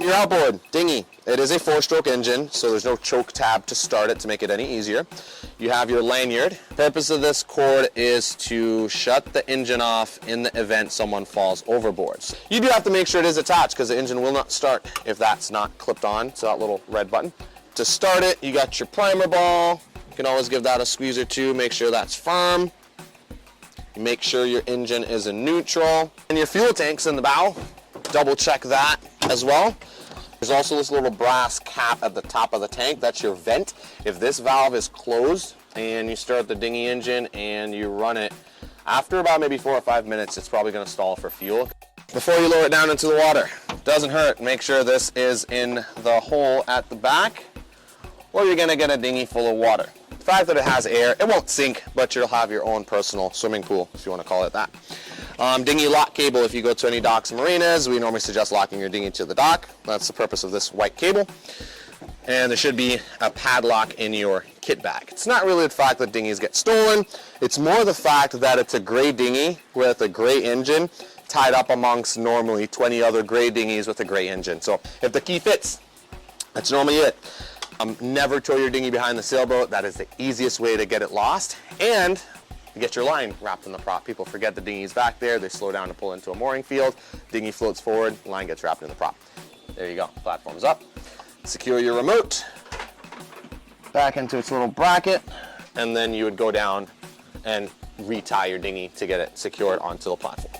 Your outboard, Dinghy. It is a 4-stroke engine, so there's no choke tab to start it to make it any easier. You have your lanyard. Purpose of this cord is to shut the engine off in the event someone falls overboard. You do have to make sure it is attached because the engine will not start if that's not clipped on to that little red button. To start it, you got your primer ball. You can always give that a squeeze or two, make sure that's firm. Make sure your engine is in neutral. And your fuel tank's in the bow. Double check that as well. There's also this little brass cap at the top of the tank. That's your vent. If this valve is closed and you start the Dinghy engine and you run it, after about maybe 4 or 5 minutes, it's probably going to stall for fuel. Before you lower it down into the water, doesn't hurt. Make sure this is in the hole at the back, or you're going to get a dinghy full of water. The fact that it has air, it won't sink, but you'll have your own personal swimming pool, if you want to call it that. Dinghy lock cable, if you go to any docks and marinas, we normally suggest locking your dinghy to the dock. That's the purpose of this white cable. And there should be a padlock in your kit bag. It's not really the fact that dinghies get stolen, it's more the fact that it's a gray dinghy with a gray engine tied up amongst normally 20 other gray dinghies with a gray engine. So if the key fits, that's normally it. Never tow your dinghy behind the sailboat. That is the easiest way to get it lost. And get your line wrapped in the prop. People forget the dinghy's back there. They slow down to pull into a mooring field. Dinghy floats forward, line gets wrapped in the prop. There you go, platform's up. Secure your remote back into its little bracket, and then you would go down and retie your dinghy to get it secured onto the platform.